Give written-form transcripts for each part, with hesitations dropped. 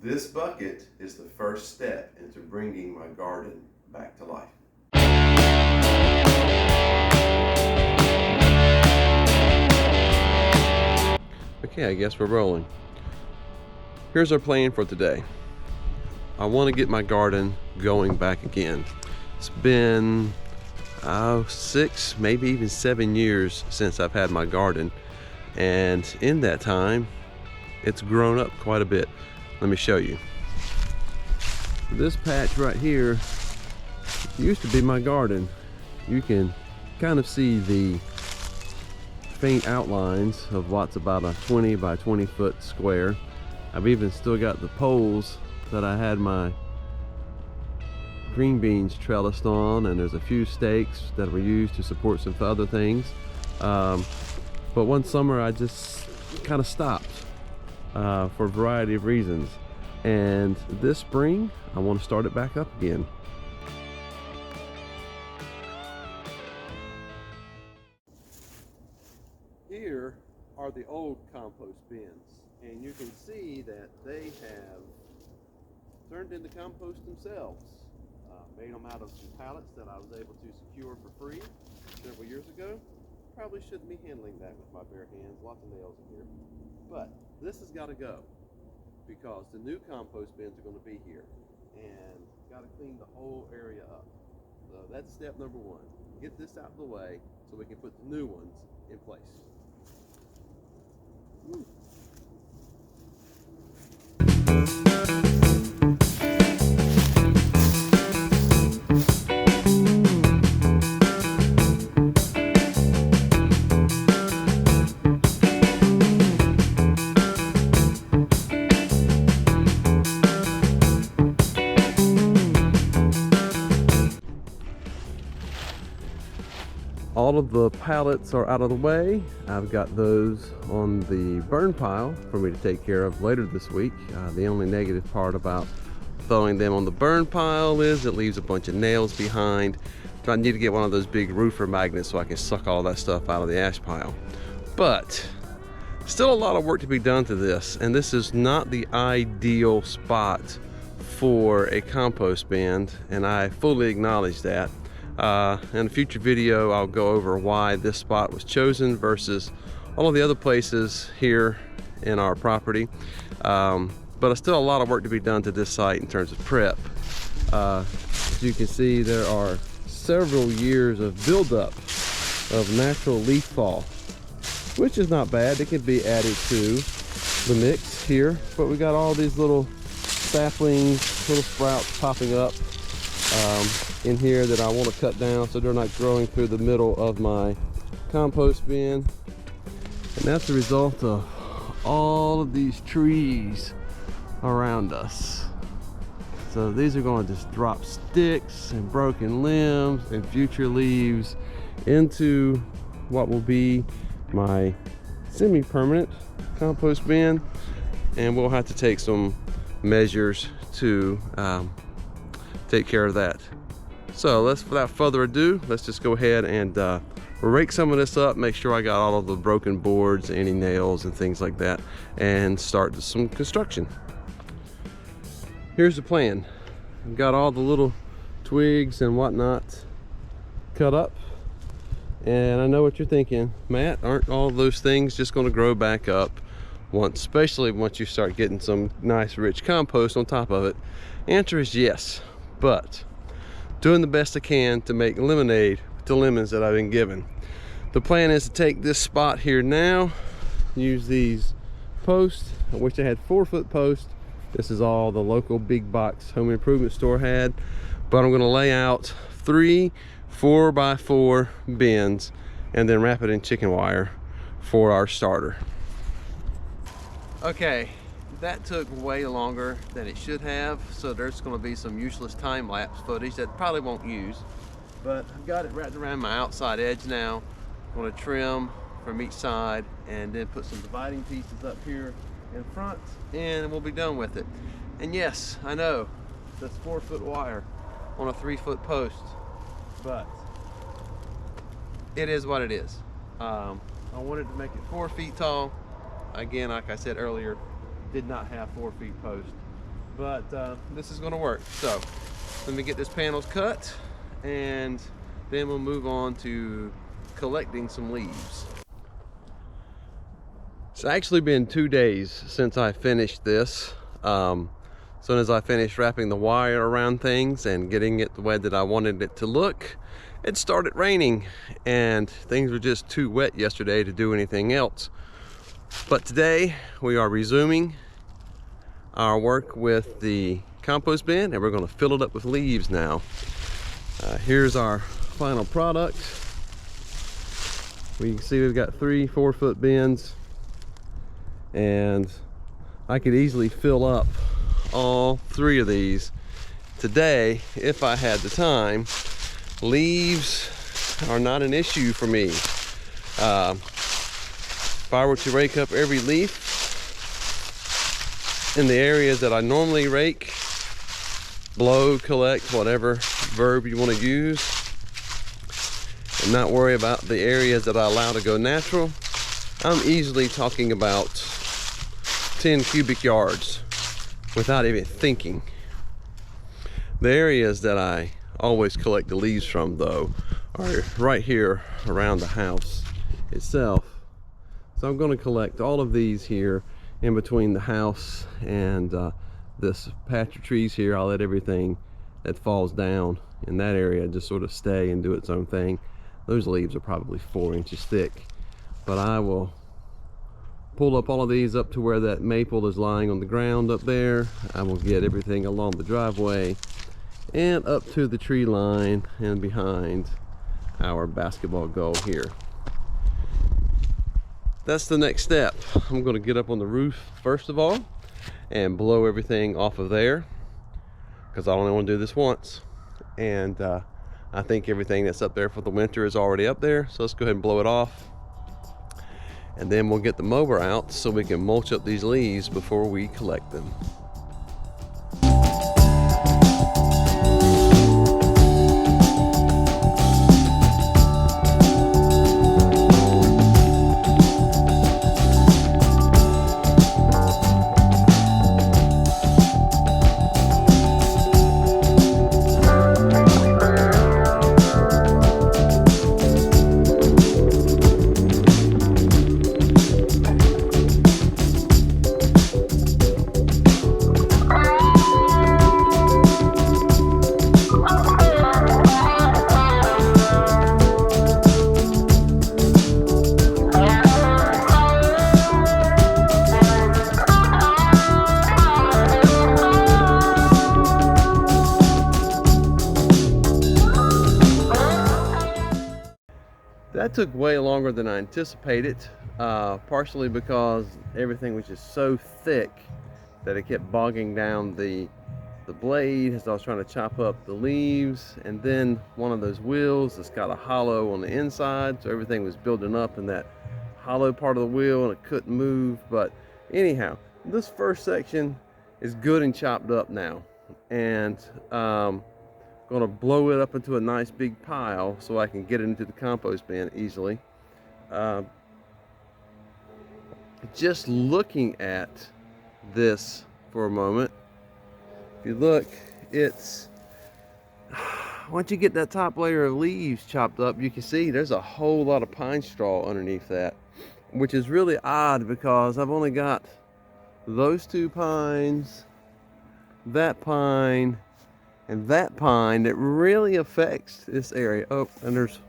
This bucket is the first step into bringing my garden back to life. Okay, I guess we're rolling. Here's our plan for today. I want to get my garden going back again. It's been 6, maybe even 7 years since I've had my garden, and in that time it's grown up quite a bit. Let me show you. This patch right here used to be my garden. You can kind of see the faint outlines of what's about a 20 by 20 foot square. I've even still got the poles that I had my green beans trellised on, and there's a few stakes that were used to support some other things. But one summer I just kind of stopped for a variety of reasons, and this spring I want to start it back up again. Here are the old compost bins, and you can see that they have turned into compost themselves. Made them out of some pallets that I was able to secure for free several years ago. Probably shouldn't be handling that with my bare hands, lots of nails in here. But this has got to go because the new compost bins are going to be here, and got to clean the whole area up. So that's step number one. Get this out of the way so we can put the new ones in place. Woo. All of the pallets are out of the way. I've got those on the burn pile for me to take care of later this week. The only negative part about throwing them on the burn pile is it leaves a bunch of nails behind. So I need to get one of those big roofer magnets so I can suck all that stuff out of the ash pile. But still a lot of work to be done to this, and this is not the ideal spot for a compost bin, and I fully acknowledge that. In a future video I'll go over why this spot was chosen versus all of the other places here in our property. But there's still a lot of work to be done to this site in terms of prep. As you can see, there are several years of buildup of natural leaf fall, which is not bad. It can be added to the mix here, but we got all these little saplings, little sprouts popping up in here that I want to cut down so they're not growing through the middle of my compost bin. And that's the result of all of these trees around us. So these are going to just drop sticks and broken limbs and future leaves into what will be my semi-permanent compost bin, and we'll have to take some measures to take care of that. So without further ado, let's just go ahead and rake some of this up, make sure I got all of the broken boards, any nails and things like that, and start some construction. Here's the plan. I've got all the little twigs and whatnot cut up, and I know what you're thinking, Matt, aren't all those things just going to grow back up especially once you start getting some nice rich compost on top of it? Answer is yes, but doing the best I can to make lemonade with the lemons that I've been given. The plan is to take this spot here now, use these posts. I wish I had 4-foot posts. This is all the local big box home improvement store had, but I'm going to lay out 3 4x4 bins and then wrap it in chicken wire for our starter. Okay, that took way longer than it should have, so there's going to be some useless time-lapse footage that I probably won't use, but I've got it wrapped around my outside edge now. I'm going to trim from each side and then put some dividing pieces up here in front, and we'll be done with it. And yes, I know that's 4-foot wire on a 3-foot post, but it is what it is. I wanted to make it 4 feet tall. Again, like I said earlier, did not have 4 feet post. but this is going to work. So let me get this panels cut, and then we'll move on to collecting some leaves. It's actually been 2 days since I finished this. As soon as I finished wrapping the wire around things and getting it the way that I wanted it to look, it started raining, and things were just too wet yesterday to do anything else. But today we are resuming our work with the compost bin, and we're going to fill it up with leaves now. Here's our final product. You can see we've got 3 4-foot bins, and I could easily fill up all 3 of these today if I had the time. Leaves are not an issue for me. If I were to rake up every leaf in the areas that I normally rake, blow, collect, whatever verb you want to use, and not worry about the areas that I allow to go natural, I'm easily talking about 10 cubic yards without even thinking. The areas that I always collect the leaves from, though, are right here around the house itself. So I'm going to collect all of these here in between the house and this patch of trees here. I'll let everything that falls down in that area just sort of stay and do its own thing. Those leaves are probably 4 inches thick, but I will pull up all of these up to where that maple is lying on the ground up there. I will get everything along the driveway and up to the tree line and behind our basketball goal here. That's the next step. I'm going to get up on the roof first of all and blow everything off of there, because I only want to do this once, and I think everything that's up there for the winter is already up there, so let's go ahead and blow it off. And then we'll get the mower out so we can mulch up these leaves before we collect them. That took way longer than I anticipated, partially because everything was just so thick that it kept bogging down the blade as I was trying to chop up the leaves, and then one of those wheels that's got a hollow on the inside, so everything was building up in that hollow part of the wheel and it couldn't move. But anyhow, this first section is good and chopped up now, and going to blow it up into a nice big pile so I can get it into the compost bin easily. Just looking at this for a moment, if you look, it's, once you get that top layer of leaves chopped up, you can see there's a whole lot of pine straw underneath that, which is really odd because I've only got those 2 pines, that pine, and that pine that really affects this area. Oh, and there's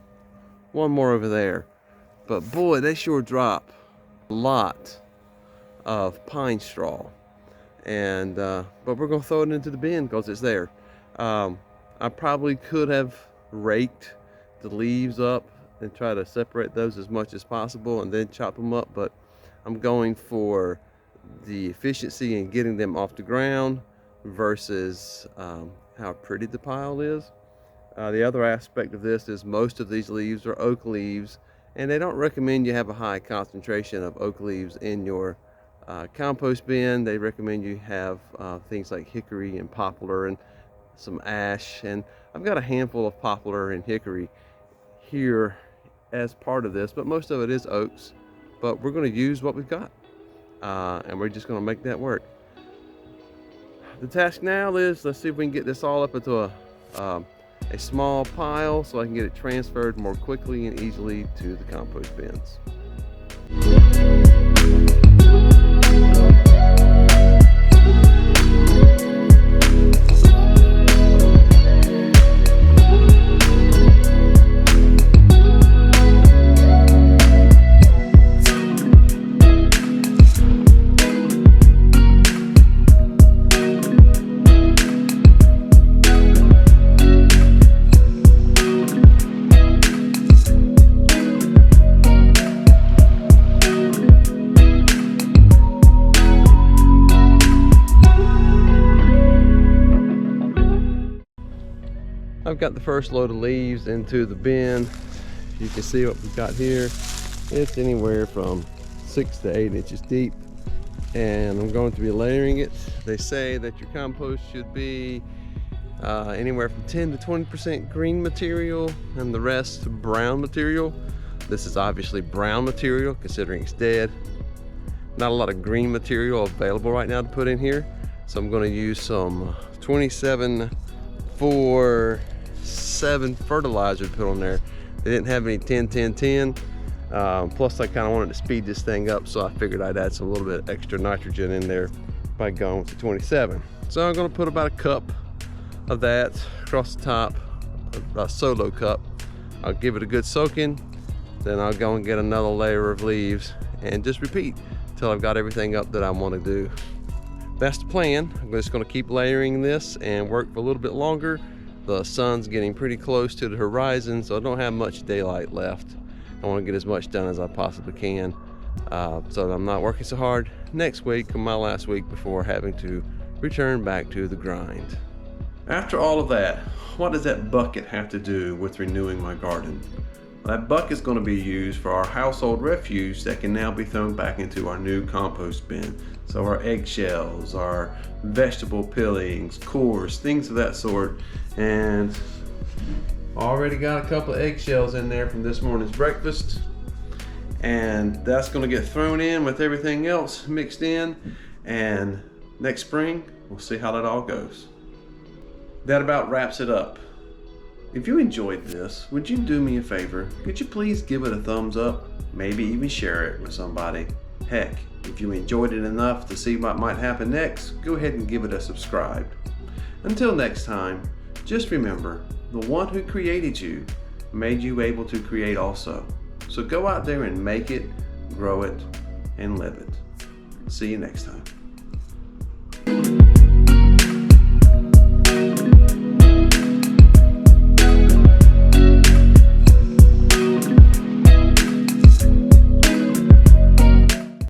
one more over there. But boy, they sure drop a lot of pine straw. And but we're gonna throw it into the bin because it's there. I probably could have raked the leaves up and try to separate those as much as possible and then chop them up, but I'm going for the efficiency in getting them off the ground versus how pretty the pile is. The other aspect of this is most of these leaves are oak leaves, and they don't recommend you have a high concentration of oak leaves in your compost bin. They recommend you have things like hickory and poplar and some ash, and I've got a handful of poplar and hickory here as part of this, but most of it is oaks. But we're going to use what we've got, and we're just going to make that work. The task now is, let's see if we can get this all up into a small pile so I can get it transferred more quickly and easily to the compost bins. I've got the first load of leaves into the bin. You can see what we've got here. It's anywhere from 6 to 8 inches deep, and I'm going to be layering it. They say that your compost should be anywhere from 10 to 20% green material and the rest brown material. This is obviously brown material considering it's dead. Not a lot of green material available right now to put in here, so I'm going to use some 27-4-7 fertilizer to put on there. They didn't have any 10-10-10. Plus I kind of wanted to speed this thing up, so I figured I'd add some little bit extra nitrogen in there by going with the 27. So I'm going to put about a cup of that across the top, a solo cup. I'll give it a good soaking, then I'll go and get another layer of leaves and just repeat till I've got everything up that I want to do. That's the plan. I'm just going to keep layering this and work for a little bit longer. The sun's getting pretty close to the horizon, so I don't have much daylight left. I want to get as much done as I possibly can, so that I'm not working so hard next week, my last week before having to return back to the grind. After all of that, what does that bucket have to do with renewing my garden? That bucket is going to be used for our household refuse that can now be thrown back into our new compost bin. So our eggshells, our vegetable peelings, cores, things of that sort. And already got a couple of eggshells in there from this morning's breakfast. And that's going to get thrown in with everything else mixed in. And next spring, we'll see how that all goes. That about wraps it up. If you enjoyed this, would you do me a favor? Could you please give it a thumbs up? Maybe even share it with somebody. Heck, if you enjoyed it enough to see what might happen next, go ahead and give it a subscribe. Until next time, just remember, the one who created you made you able to create also. So go out there and make it, grow it, and live it. See you next time.